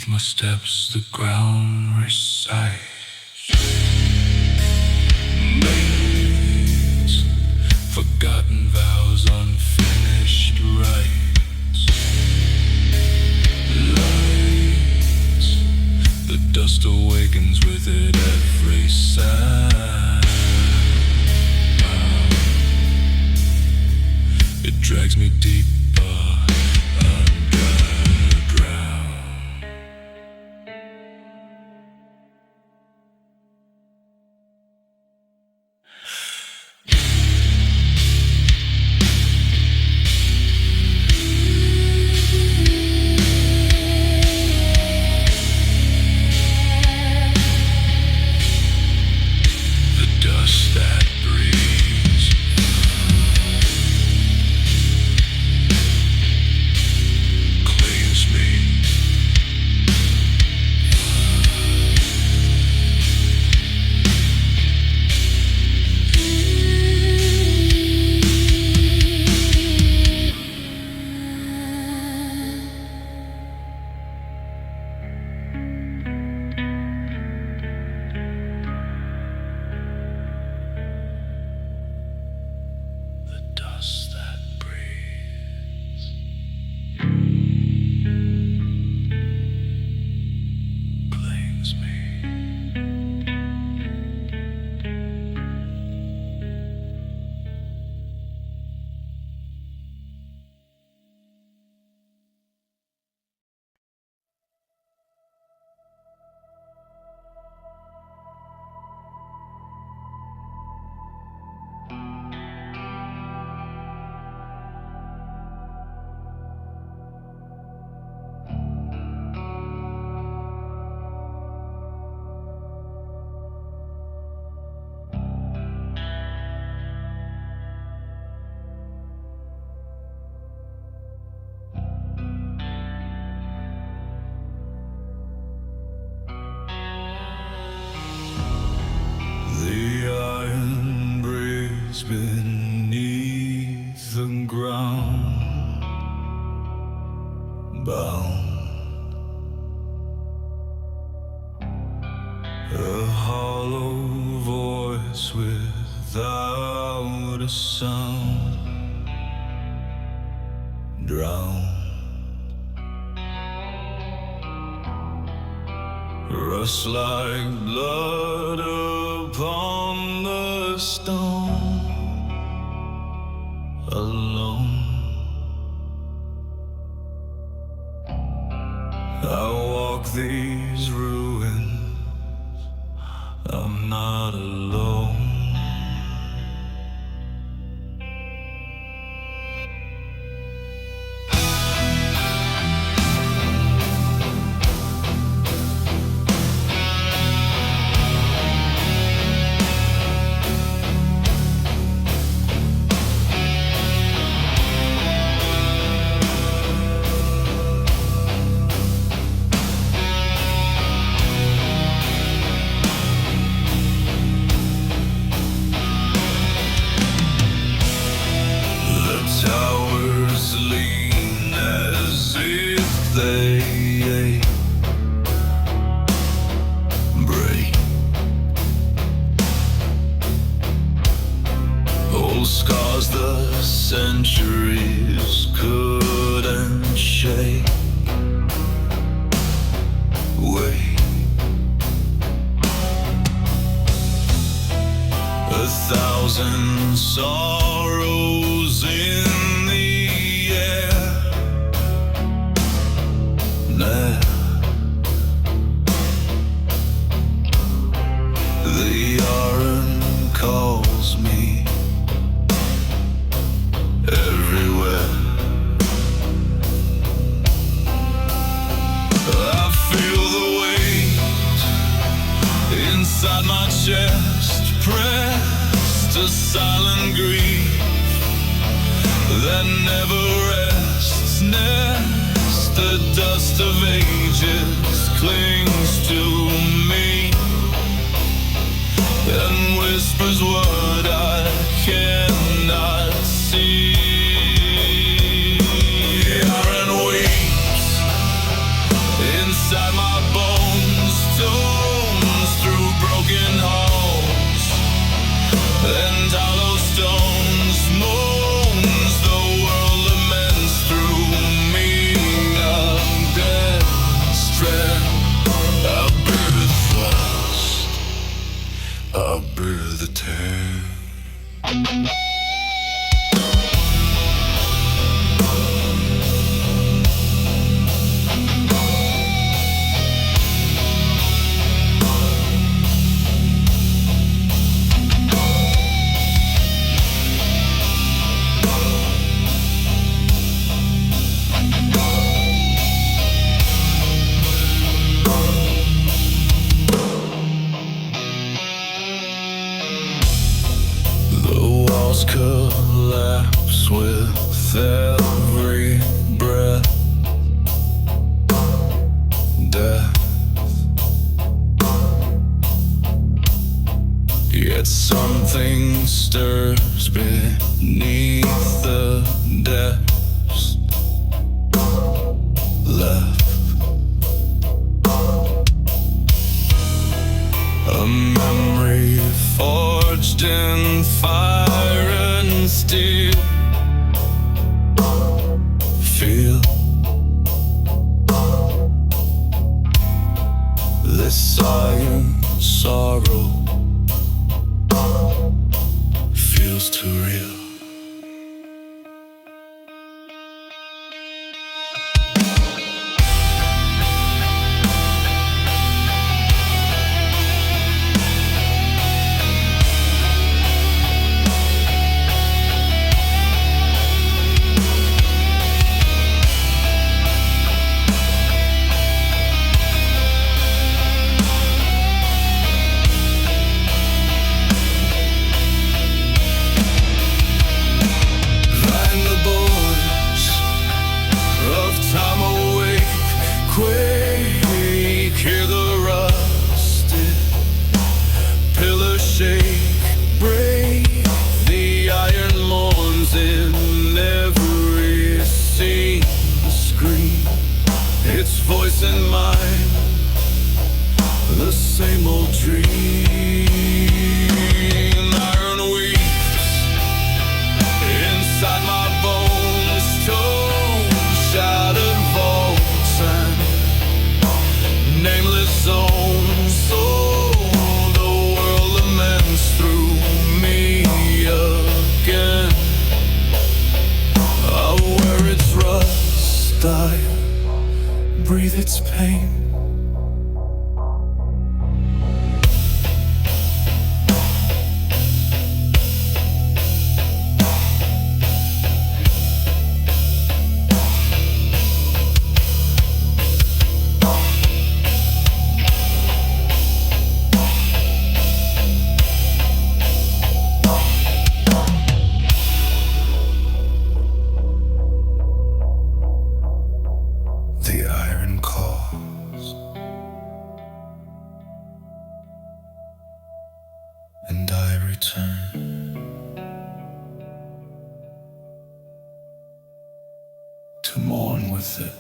my steps, the ground recites. Maze, forgotten vows, unfinished rites. Lights, the dust awakens with it every sound. It drags me deeper underground. The dust that breathes, claims me. The dust that breathes, claims me. The iron breaks beneath the ground, bound. A hollow voice without a sound, drowned. Rust like blood upon the stone, alone. I walk these ruins, I'm not alone. Towers lean as if they break. Old scars the centuries couldn't shake. Wait, 1,000 sorrows in the air. Now the iron calls me everywhere. I feel the weight inside my chest, pressed a silent grief that never rests. Nest, the dust of ages clings to me and whispers what I cannot see. Iron weeps inside my the tear. Collapse with every breath. Death. Yet something stirs beneath the depths. Left. A memory forged in fire and steel. Feel this silent sorrow feels too real. In mine, the same old dream. Iron weaves inside my bones, toe-shattered vaults and nameless zones. So the world laments through me again. I wear its rust, I breathe its pain. The iron calls, and I return to mourn with it.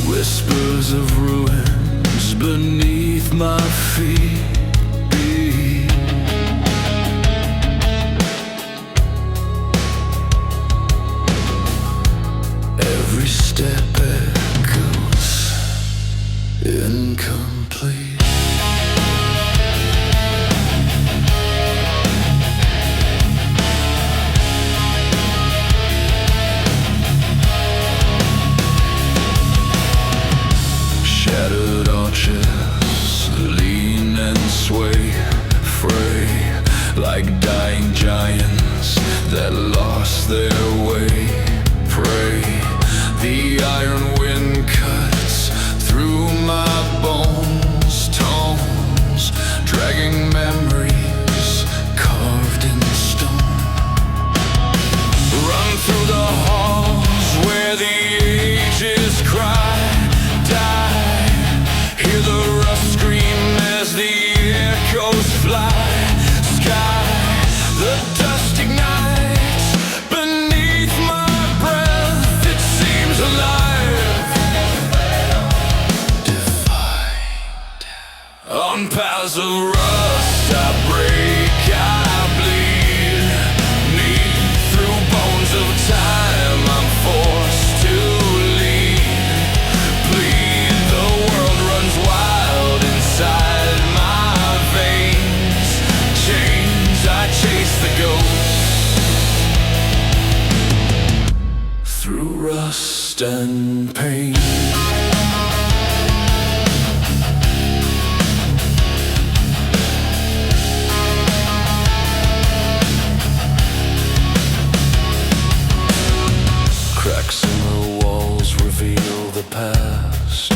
whispers of ruins earth's beneath my feet. Every step echoes incomplete. Shattered arches lean and sway, fray like dying giants that lost their way. Pray the iron wind cuts through my bones, tones dragging memories carved in stone. Run through the halls where the ages cry, die, hear the rust scream as the echoes fly. Sky, the dust ignites beneath my breath. It seems alive, defined. On paths of rust I break, I bleed, need through bones of time. I'm forced to lead, bleed. The world runs wild inside my veins. Chains, I chase the ghosts through rust and pain. Cracks in the walls reveal the past,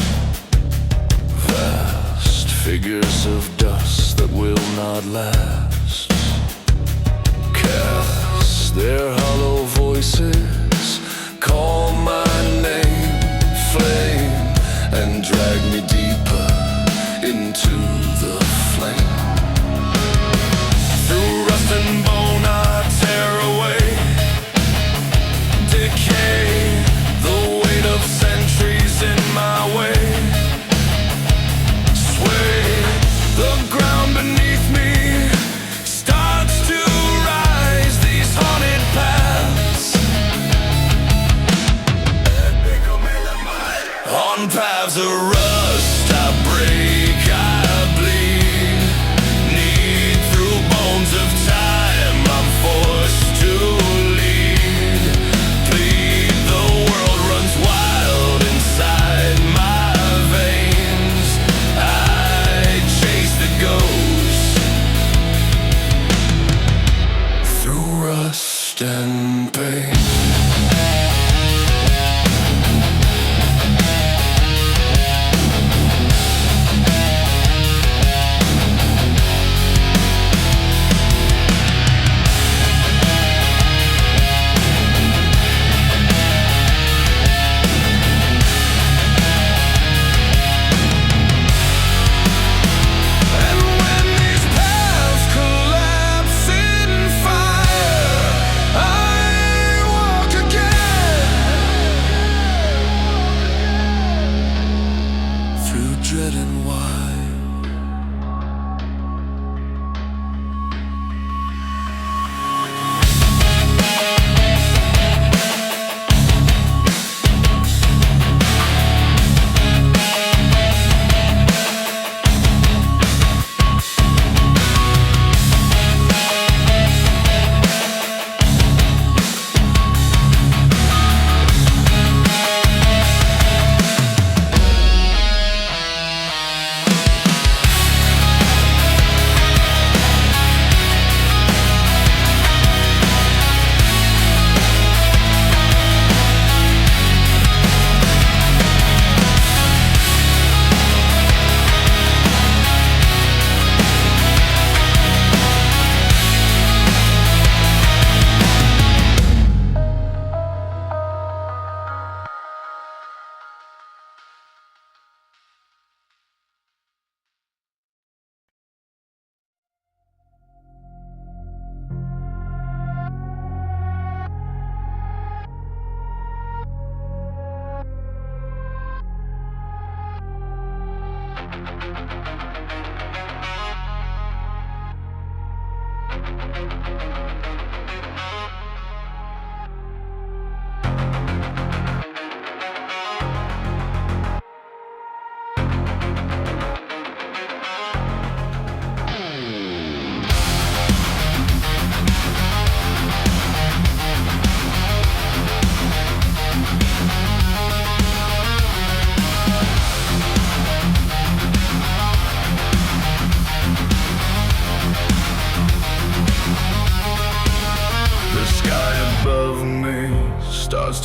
vast figures of dust that will not last. Cast their hollow voices, call my name, flame, and drag me deeper into the flame. Through rust and bone I tear away, decay, the weight of centuries in my way. Sway, the ground beneath me starts to rise. These haunted paths, on paths of rust I break, I bleed, need through bones of time. I'm forced to lead, bleed. The world runs wild inside my veins. I chase the ghosts through rust and pain.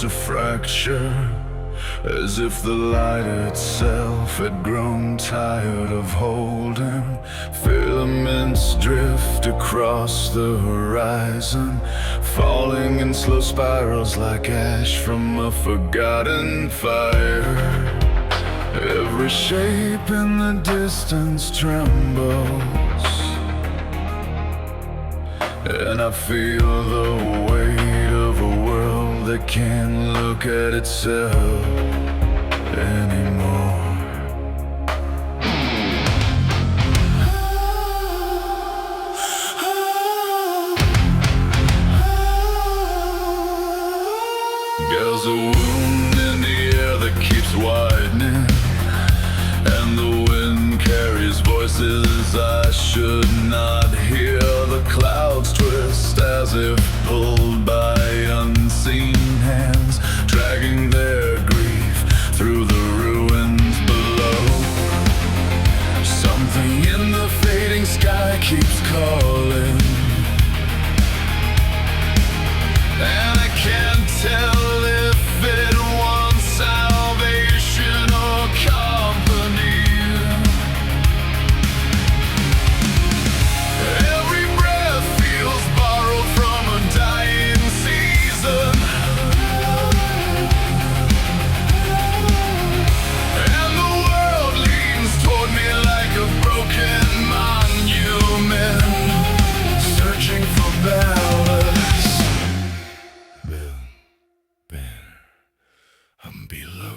To fracture, as if the light itself had grown tired of holding. Filaments drift across the horizon, falling in slow spirals like ash from a forgotten fire. Every shape in the distance trembles, and I feel the weight of a world that can't look at itself anymore. There's a wound in the air that keeps widening, and the wind carries voices I should not hear. The clouds twist as if pulled by unseen hands, dragging their grief through the ruins below. Something in the fading sky keeps calling, and I can't tell if it wants salvation or company. Every breath feels borrowed from a dying season, and the world leans toward me like a broken monument, searching for balance. I'm below.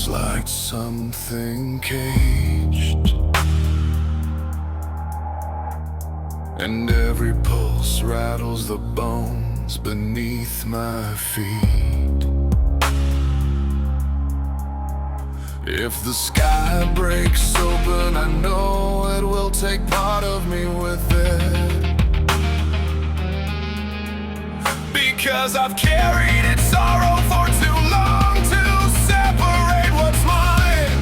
Like something caged, and every pulse rattles the bones beneath my feet. If the sky breaks open, I know it will take part of me with it, because I've carried its sorrow for too long to separate what's mine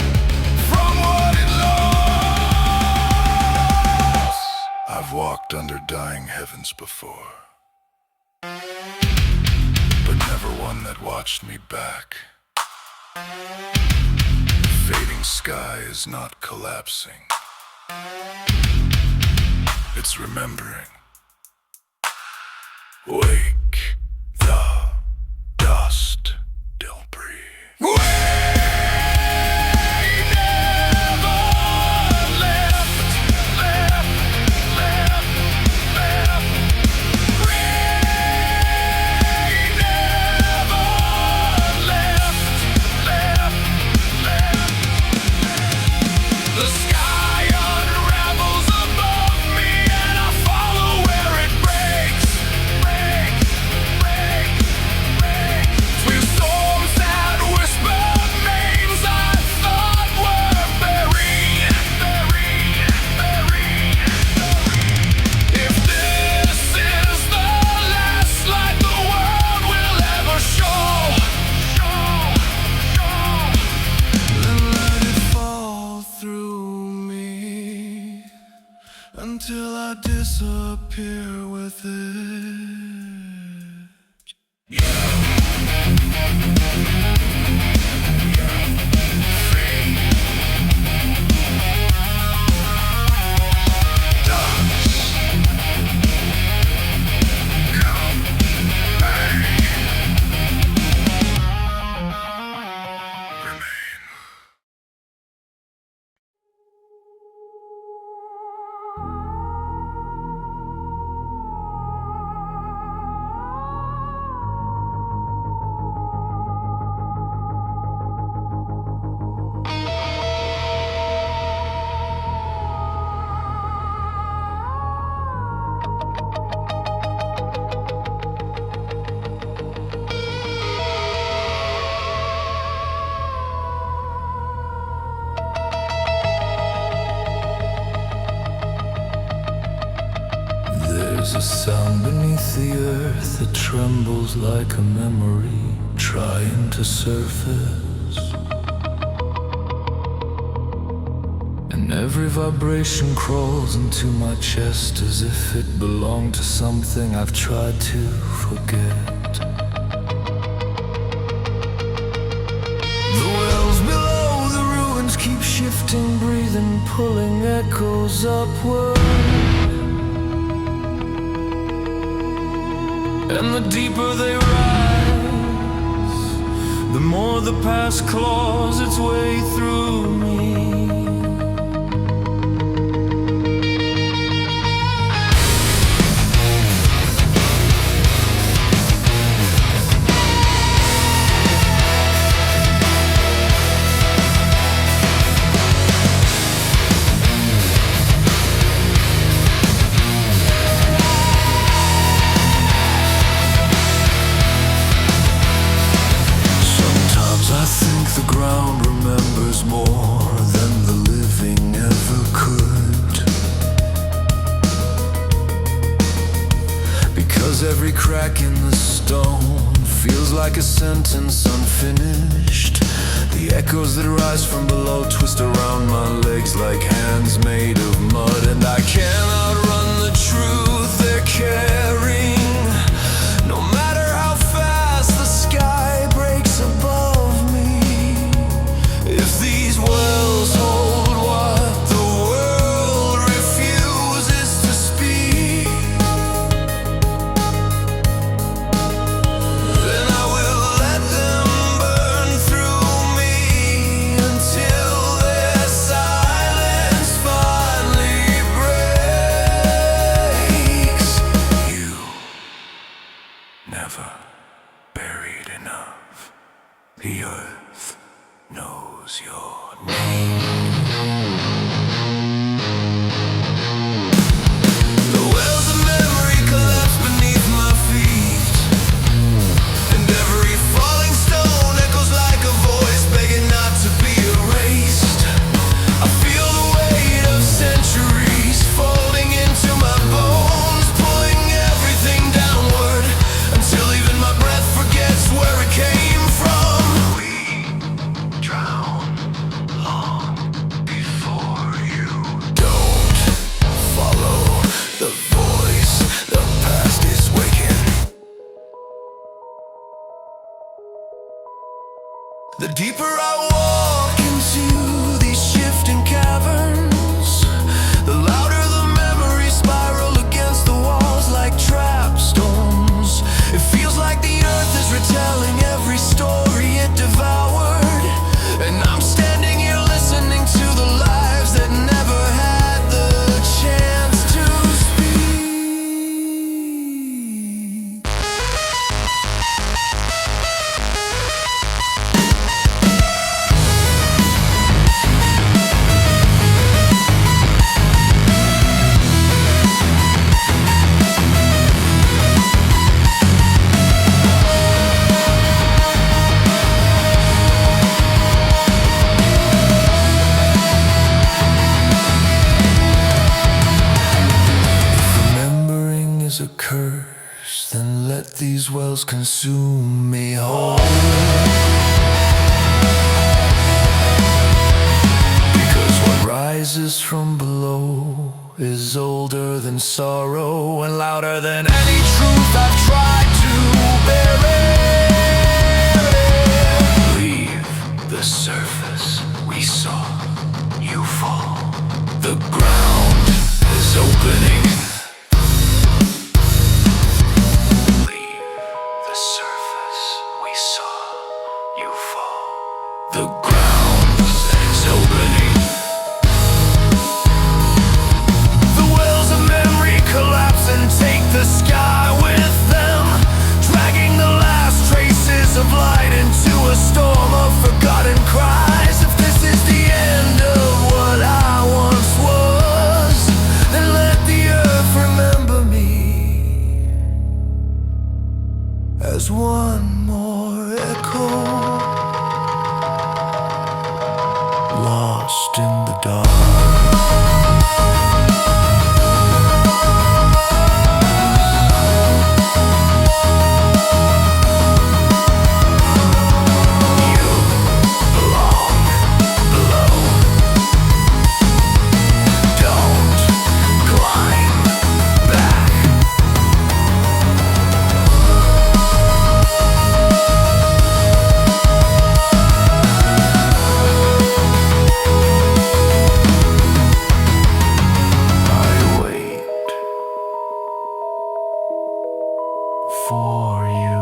from what it lost. I've walked under dying heavens before, but never one that watched me back. The fading sky is not collapsing, it's remembering. Wake the dust, don't breathe. We never left. We never left. disappear with it. There's a sound beneath the earth that trembles like a memory trying to surface. And every vibration crawls into my chest as if it belonged to something I've tried to forget. The wells below the ruins keep shifting, breathing, pulling echoes upward. And the deeper they rise, the more the past claws its way through me. More than the living ever could, because every crack in the stone feels like a sentence unfinished. The echoes that rise from below twist around my legs like hands made of mud, and I cannot run the truth they're carrying. No matter how fast the sky breaks above me, if these wells hold what the world refuses to speak, then I will let them burn through me until their silence finally breaks. You never buried enough. The earth knows your name. The wells of memory collapse beneath my feet, and every falling stone echoes like a voice begging not to be erased. I feel the weight of centuries folding into my bones, pulling everything downward until even my breath forgets where it came from. We drown long before you. Don't follow the voice, the past is waking. The deeper I walk into these shifting caverns, the louder the memories spiral against the walls like trap stones. It feels like the earth is retelling every story it devoured, and I'm standing here listening to the lives that never had the chance to speak. Remembering is a curse, then let these wells consume me whole. Because what rises from below is older than sorrow, and louder than any truth I've tried to bury. Leave the surface, we saw you fall. The ground is opening. Leave the surface, we saw you fall. The ground is opening. The wells of memory collapse and take the sky with them, dragging the last traces of light into a storm of forgotten cries. If this is the end of what I once was, then let the earth remember me as one more echo, lost in the dark. For you.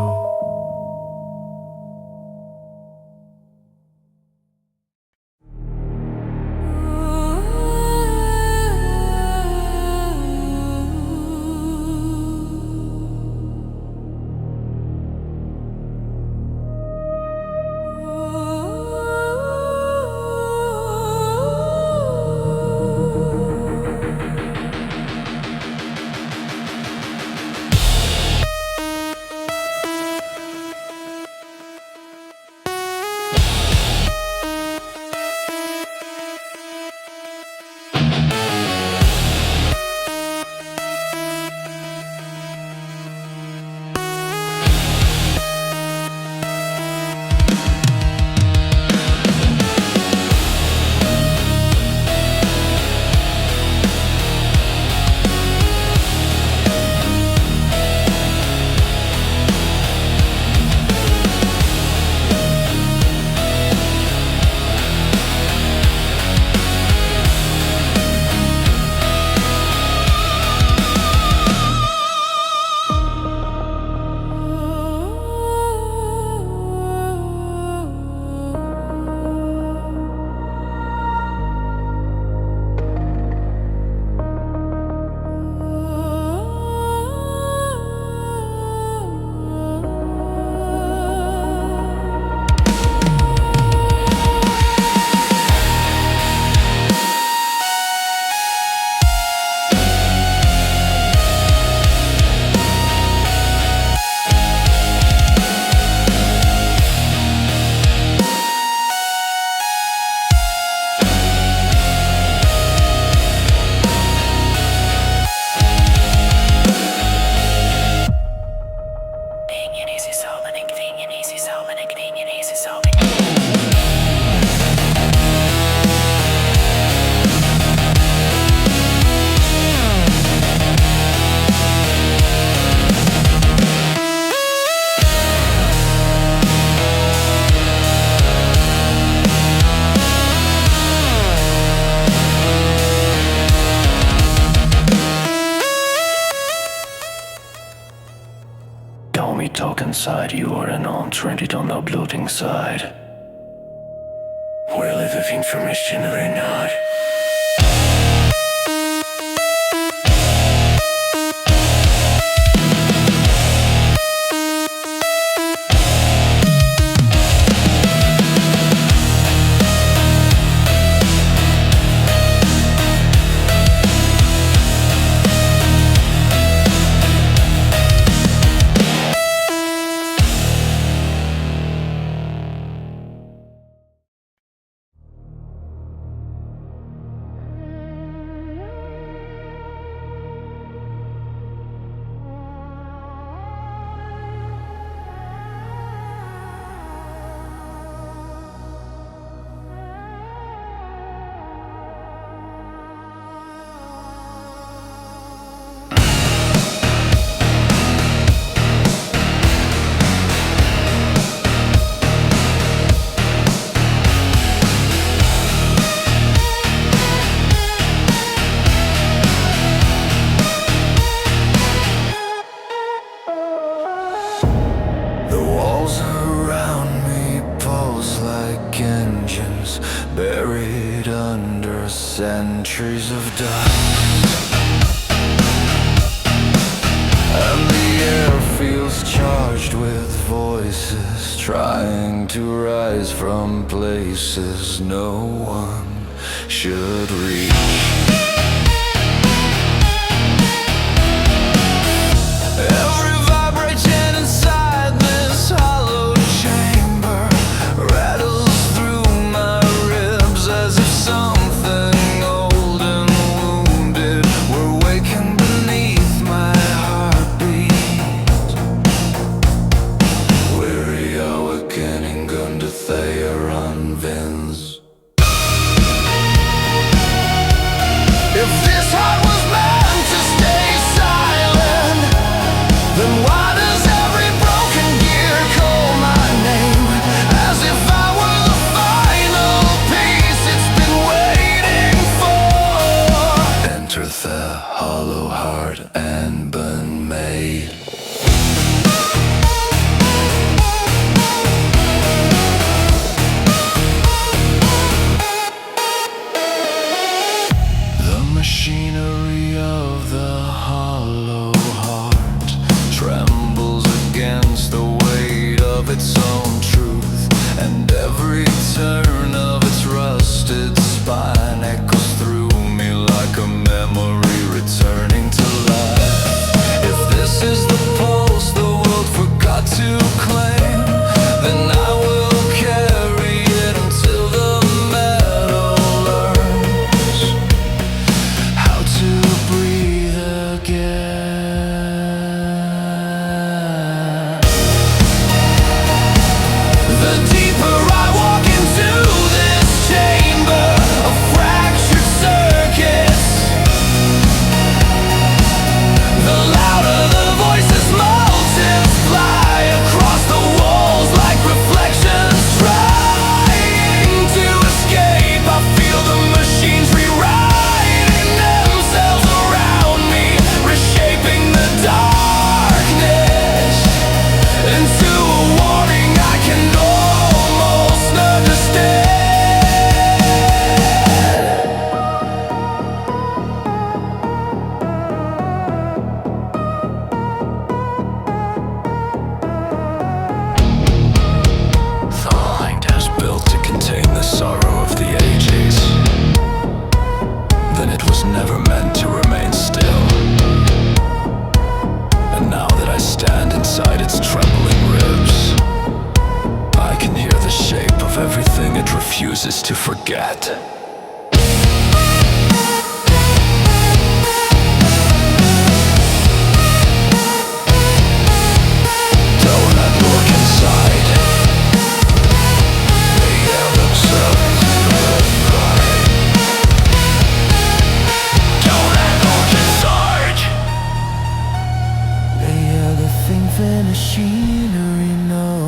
Talk inside, you are an on-trended on the uploading side. We're living information or not. walls around me pulse like engines buried under centuries of dust. And the air feels charged with voices trying to rise from places no one should reach. Every vibration inside this hollow chamber rattles through my ribs as if something old and wounded were waking beneath my heartbeat. Weary awakening under Thayer on Vins. If this heart was meant to stay silent, then why does every broken gear call my name? As if I were the final piece it's been waiting for. Enter the hollow heart and been made. The machinery of the hollow heart trembles against the weight of its own truth, and every turn of its rusted spine echoes through me like a memory returning to life. If this is the pulse the world forgot to claim, then I will carry it until the metal learns how to breathe again. The deeper I walk into this chamber of fractured circuits, the louder the voices multiply across the walls like reflections trying to escape. I feel the machines rewriting themselves around me, reshaping the darkness into a warning I can almost understand. The mind has built to contain the sorrow of the ages. Then it was never meant to remain still. And now that I stand inside its trembling ribs, I can hear the shape of everything it refuses to forget. Don't I look inside? They hear themselves right. Don't I look inside? They hear the thing the machinery know.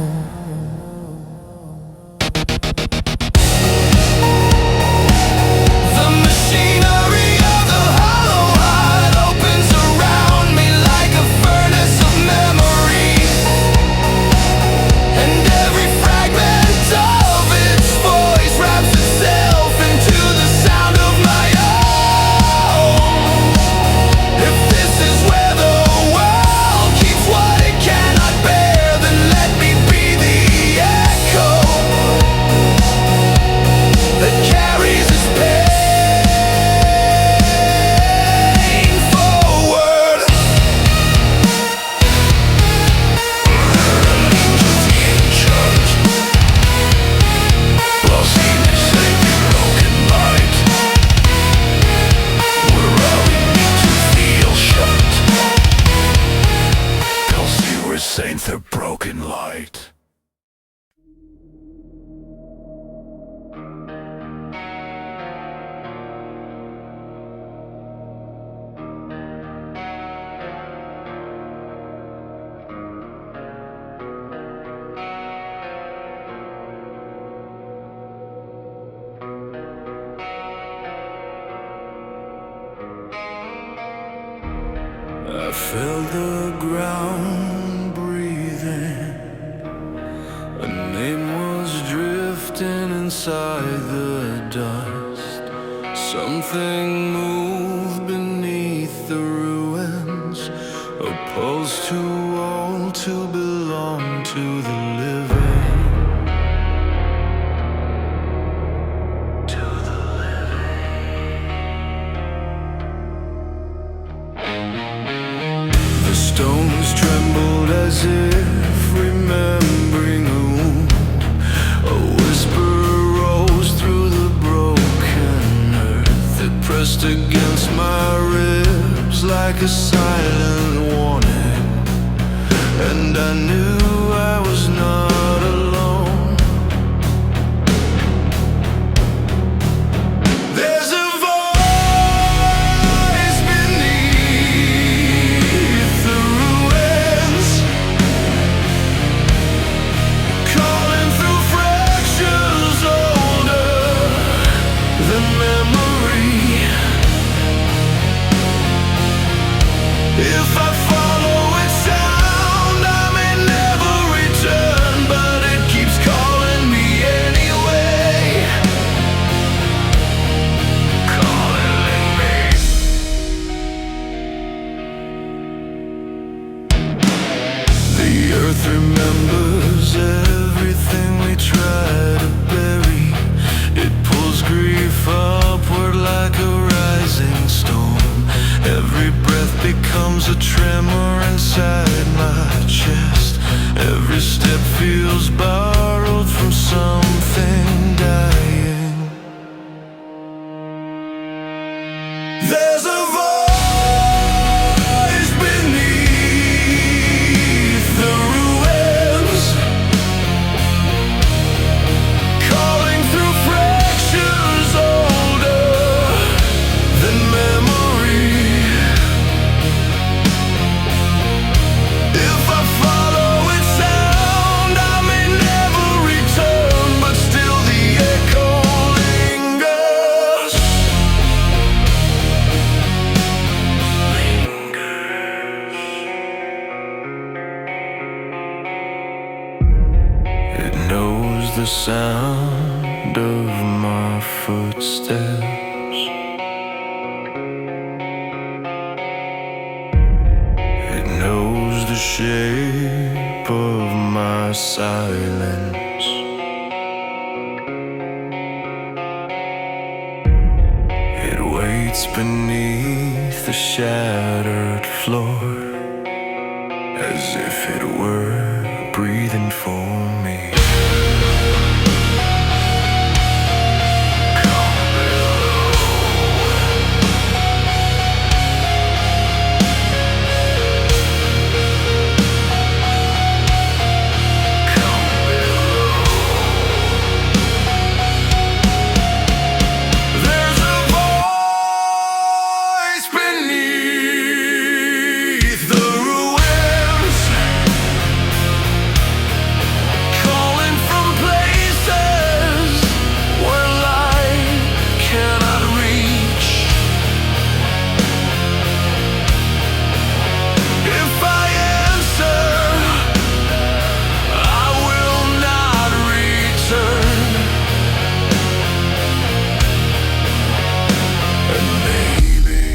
inside the dust. Something moved beneath the ruins, opposed to all to belong to the living. Stones trembled as if remembering a wound. A whisper rose through the broken earth. It pressed against my ribs like a silent warning, and I knew I was not alone. There's a if I follow its sound, I may never return, but it keeps calling me anyway. Calling me. The earth remembers everything we try to bury. It pulls grief upward like a rising storm. Every breath becomes a tremor inside my chest. Every step feels borrowed from something dying. There's a voice beneath the ruins, calling through fractures older than memory. If I follow its sound, I may never return, but still the echo lingers. It knows the sound of my footsteps. It knows the shape of my silence. It waits beneath the shattered floor, as if it were breathing for me. There's a voice beneath the ruins, calling from places where light cannot reach. If I answer, I will not return. And maybe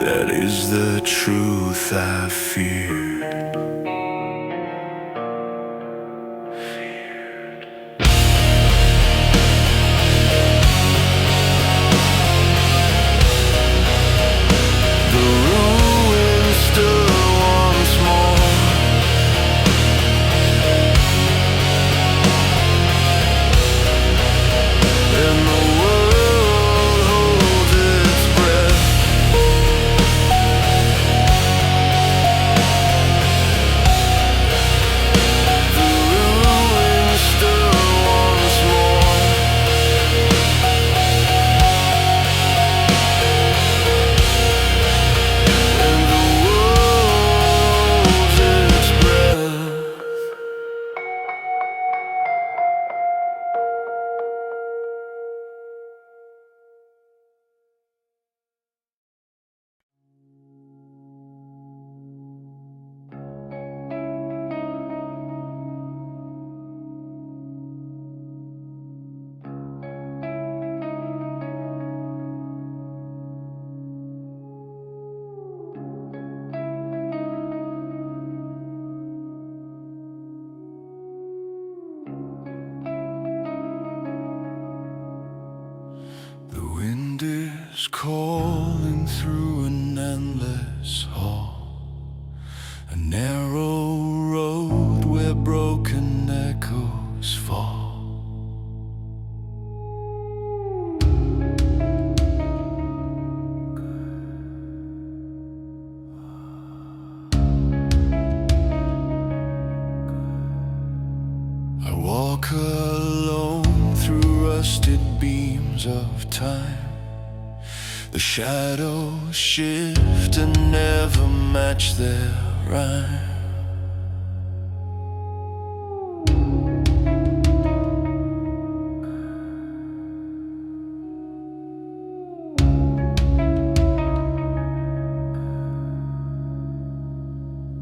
that is the truth I feared. The ruins stood once more, and the world holds its breath. leaves fall. I walk alone through rusted beams of time. The shadows shift and never match their rhyme.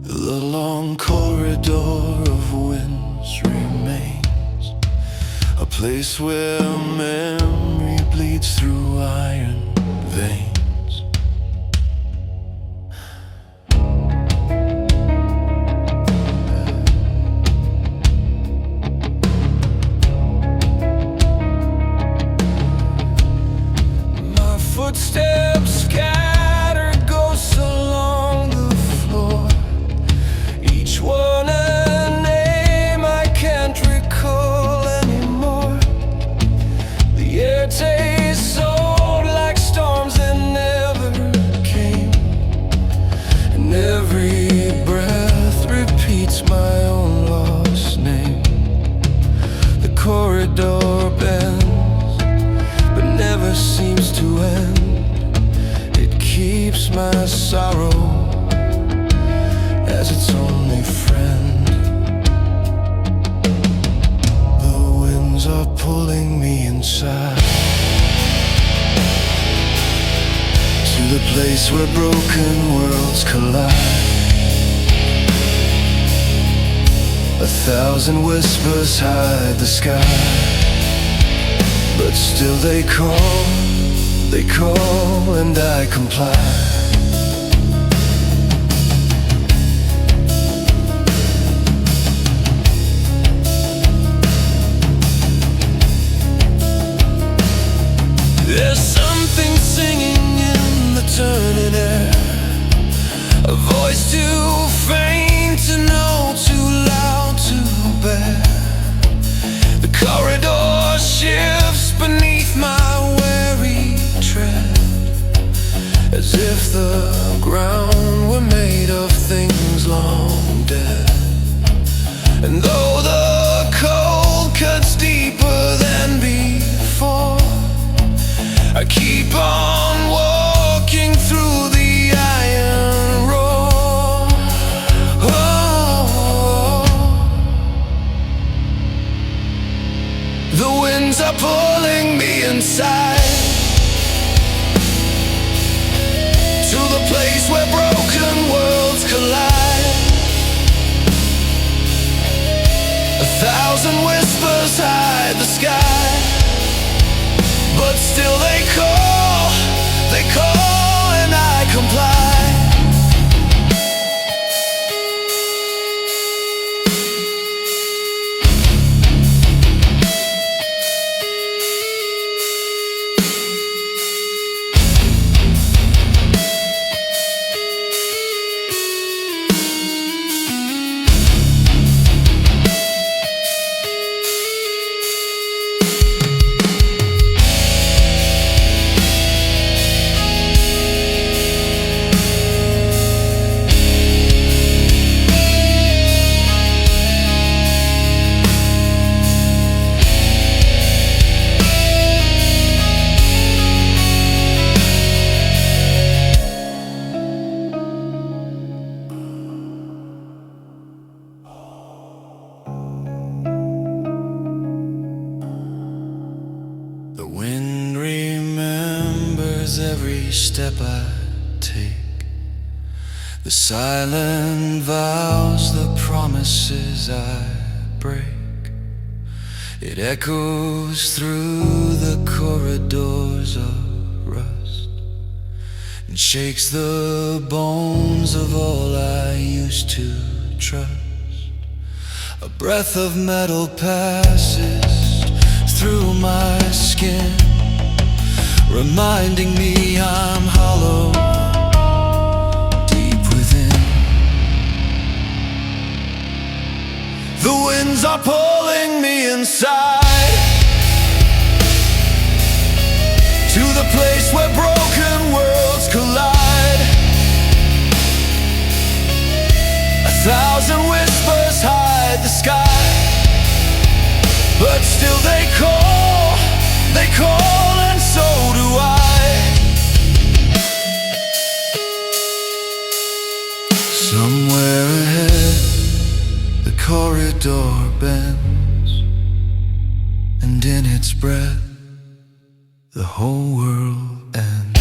The long corridor of winds remains a place where memory bleeds through iron veins. My footsteps scatter ghosts along the floor, each one a name I can't recall anymore. The air tastes so like storms that never came, and every breath repeats my own lost name. The corridor bends, but never seems to end. It keeps my sorrow as its only friend. The winds are pulling me inside to the place where broken worlds collide. 1,000 whispers hide the sky, but still they call, and I comply. There's something singing in the turning air, a voice too faint to know, too loud to bear. The corridor shifts beneath my weary tread, as if the ground were made of things long dead. And though the cold cuts deeper than before, I keep on walking through the iron roar. Oh, the winds are pulling me inside to the place where broken worlds collide. 1,000 whispers hide the sky, but still they call, and I comply. The wind remembers every step I take, the silent vows, the promises I break. It echoes through the corridors of rust and shakes the bones of all I used to trust. A breath of metal passes through my skin, reminding me I'm hollow deep within. The winds are pulling me inside, to the place where broken worlds collide. 1,000 whispers hide the sky, but still they call, and so do I. Somewhere ahead, the corridor bends, and in its breath, the whole world ends.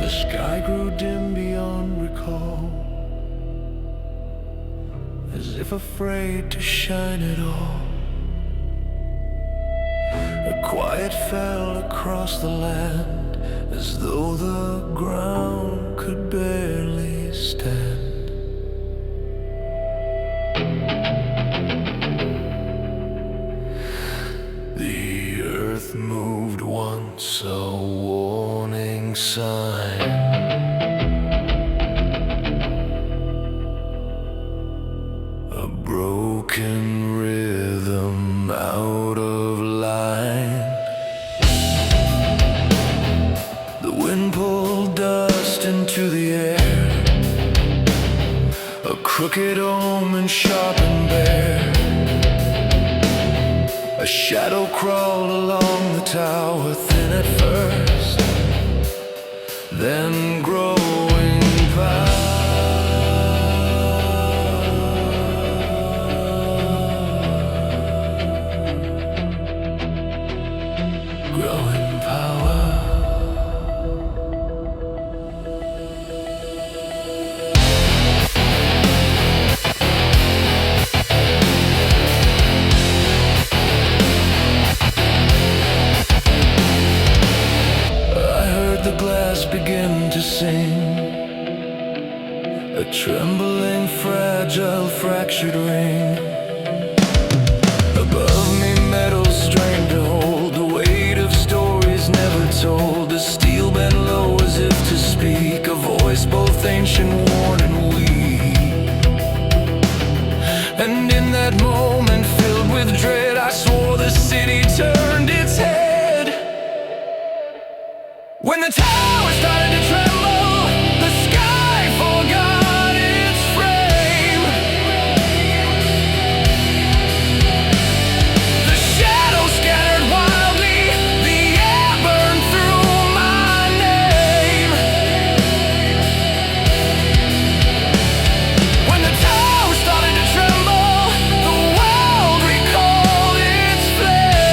The sky grew dim beyond recall, as if afraid to shine at all. A quiet fell across the land, as though the ground could barely stand. The earth moved once, a warning sign. A broken rhythm out of line. The wind pulled dust into the air, a crooked omen sharp and bare. A shadow crawled along the tower, thin at first, then growing power. Growing power. The glass began to sing, a trembling, fragile, fractured ring. Above me, metal strained to hold the weight of stories never told. The steel bent low as if to speak, a voice both ancient, worn, and weak. And in that moment, filled with dread, I swore the city turned its head. When the tower started to tremble, the sky forgot its frame. The shadows scattered wildly, the air burned through my name. When the tower started to tremble, the world recalled its flame.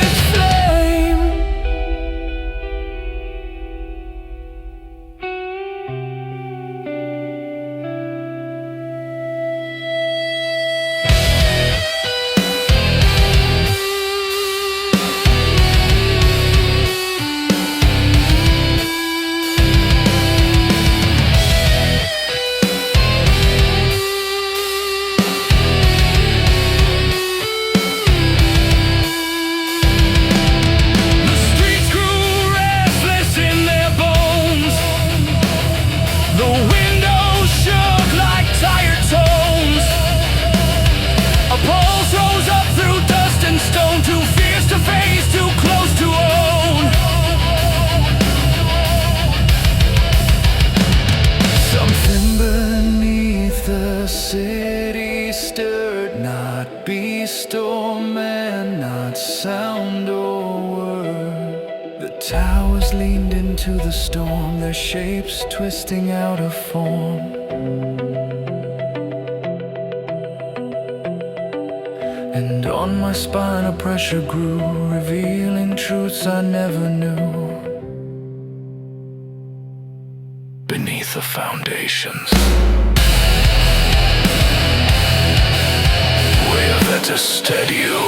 Its flame. not be storm and not sound or word. The towers leaned into the storm, their shapes twisting out of form. And on my spine a pressure grew, revealing truths I never knew. Beneath the foundations, we're there to steady you.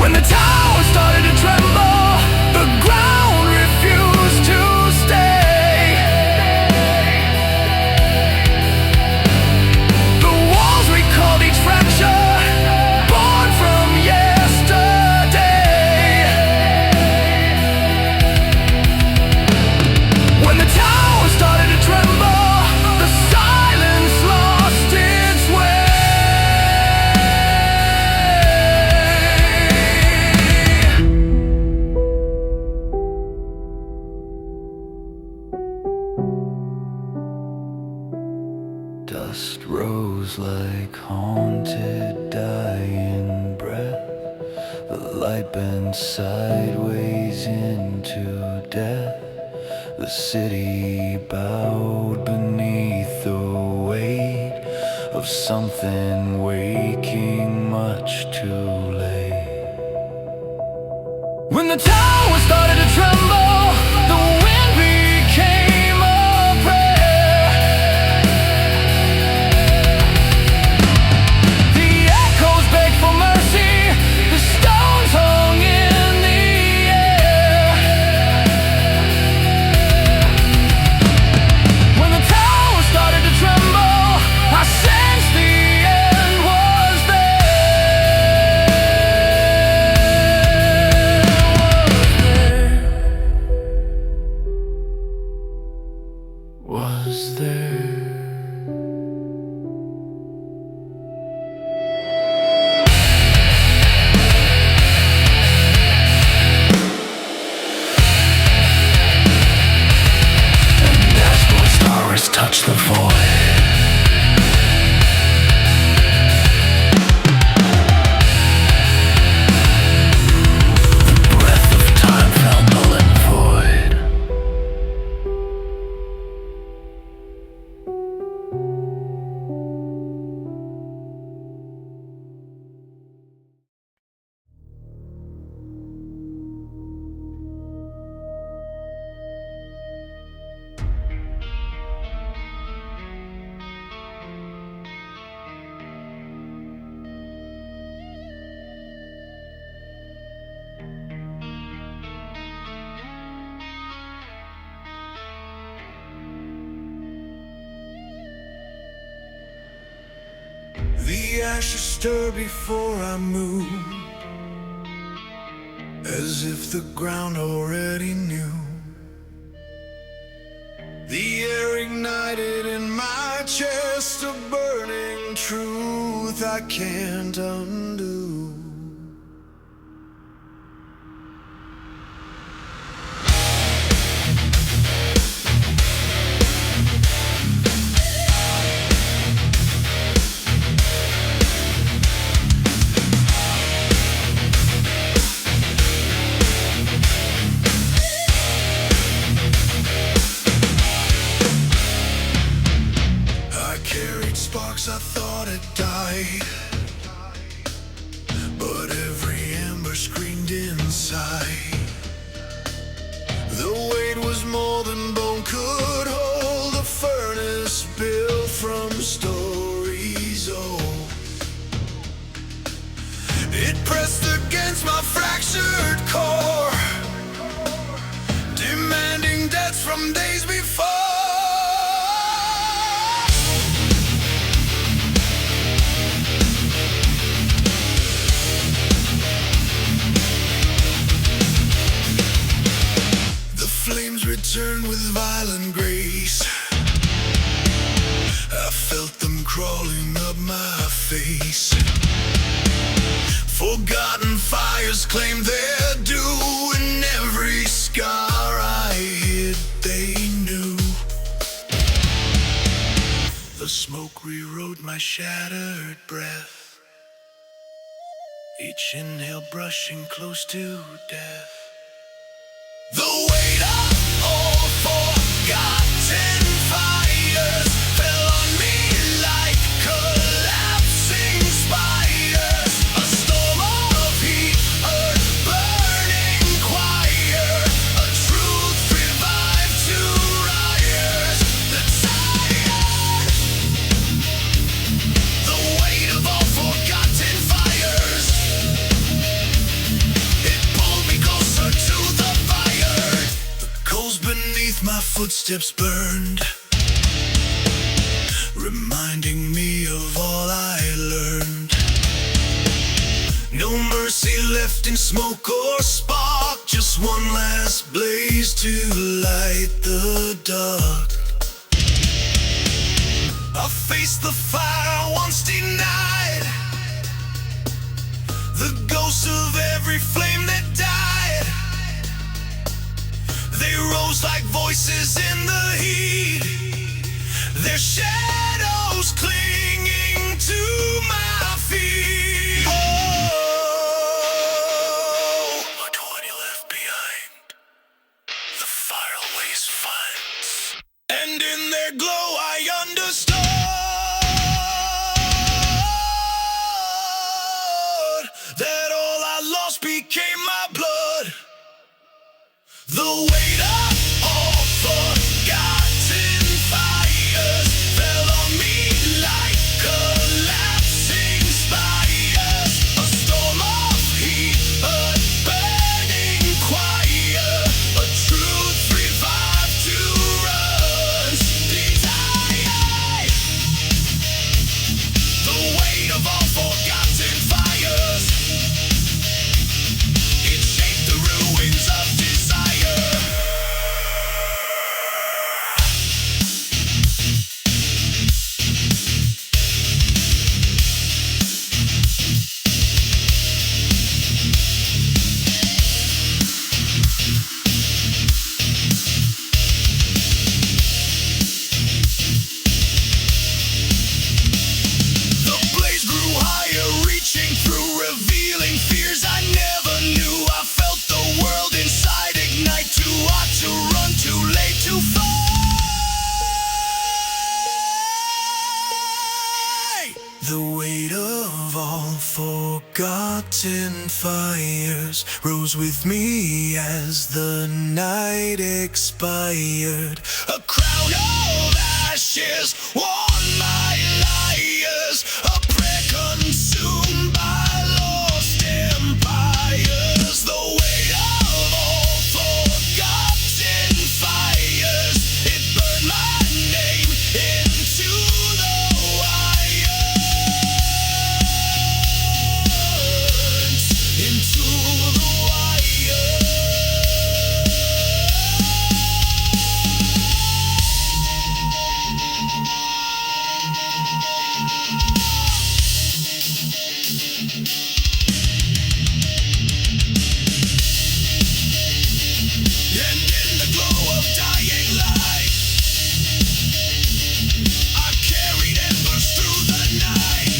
When the tower started to tremble, the ground refused to stay. The walls recalled each fracture, born from yesterday. When the tower started to tremble, the silence lost its way. Dust rose like haunted dying breath. The light bent sideways into death. The city bowed beneath the weight of something waking much too late. When the tower started to tremble, the wind became a prayer. The echoes begged for mercy, the stones hung in the air. When the tower started to tremble, I sensed the end was there. And as my stars touch the void, the breath of time fell null and void. The ashes stir before I move, as if the ground already knew. The air ignited in my chest, a burning truth I can't undo. I thought it died, but every ember screamed inside. The weight was more than bone could hold, a furnace built from stories old. It pressed against my fractured core, demanding debts from days before. Flames returned with violent grace. I felt them crawling up my face. Forgotten fires claim their due, and every scar I hid they knew. The smoke rewrote my shattered breath, each inhale brushing close to death. The weight of all forgotten fires fell on me like collapsing spires. A storm of heat, earth burning choir, a truth revived to rise. The tide, the weight of all forgotten fires, it pulled me closer to the fire. The coals beneath my footsteps burned, reminding me of all I learned. No mercy left in smoke or spark, just one last blaze to light the dark. I faced the fire once denied, the ghosts of every flame that died. They rose like voices in the heat, their shadows clinging to my feet. Oh, but what you left behind, the fire always finds. And in their glow I understood that all I lost became my blood. The weight of all forgotten fires fell on me like collapsing spires. A storm of heat, a burning choir, a truth revived to runs. The weight of all forgotten fires, it shaped the ruins of desire. The blaze grew higher, reaching through, revealing fears I never knew. I felt the world inside ignite, too hot to run, too late to fight. The weight of all forgotten fires rose with me as the night expired. A crown of ashes on my liars, a prayer consumed by lost empires. The weight of all forgotten fires, it burned my name into the wires, into the wires. And in the glow of dying light, I carried embers through the night.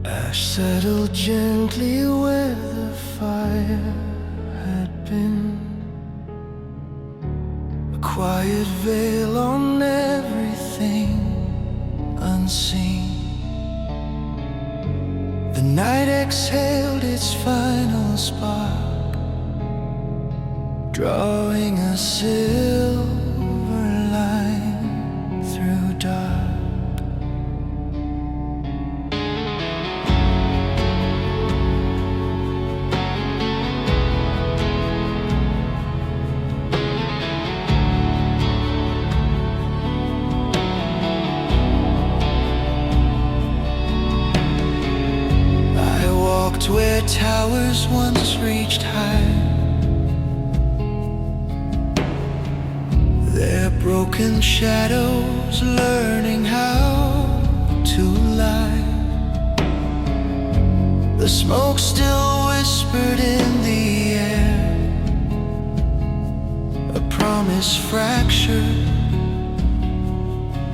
Ash settled gently where the fire had been, a quiet veil on everything unseen. The night exhaled its final spark, drawing a silver line through dark. I walked where towers once reached high, their broken shadows learning how to lie. The smoke still whispered in the air, a promise fractured,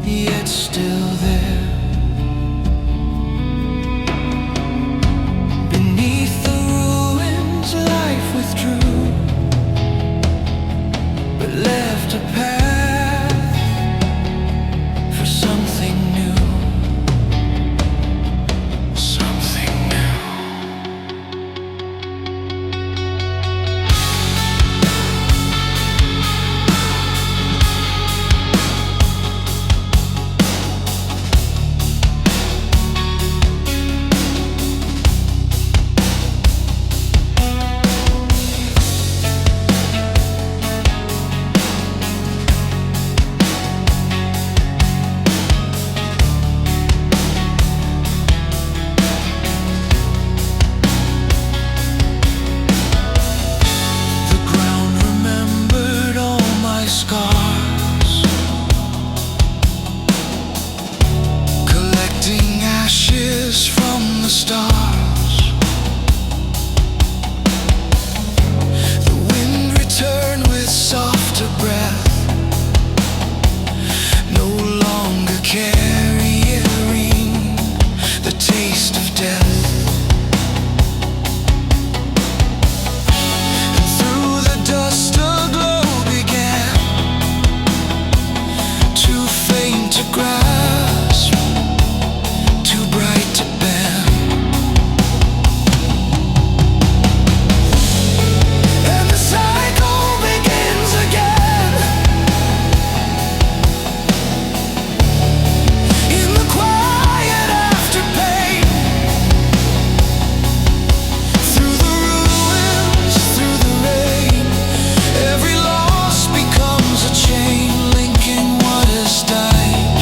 yet still there. Beneath the ruins life withdrew, but left a path for something new. Something new. From the stars, the wind returned with softer breath, no longer carrying the taste of death. And through the dust a glow began, too faint to grasp, too bright to bend. And the cycle begins again, in the quiet after pain. Through the ruins, through the rain, every loss becomes a chain, linking what has died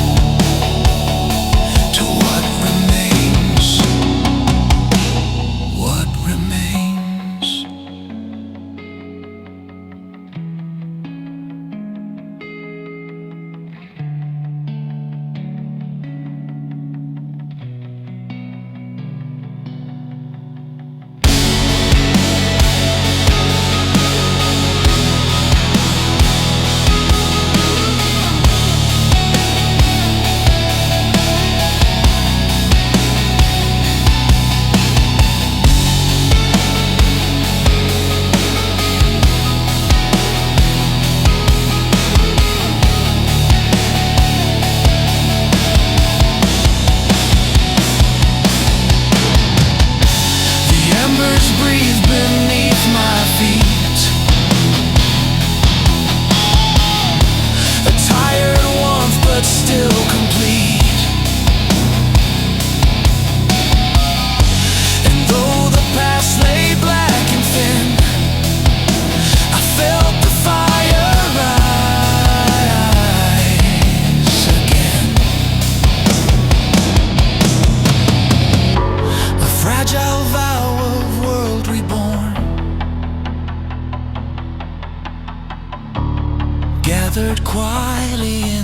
to what remains. What remains. The embers breathe beneath my feet, a tired warmth but still complete. And though the past lay black and thin, I felt the fire rise again. A fragile vow of world reborn, gathered quietly in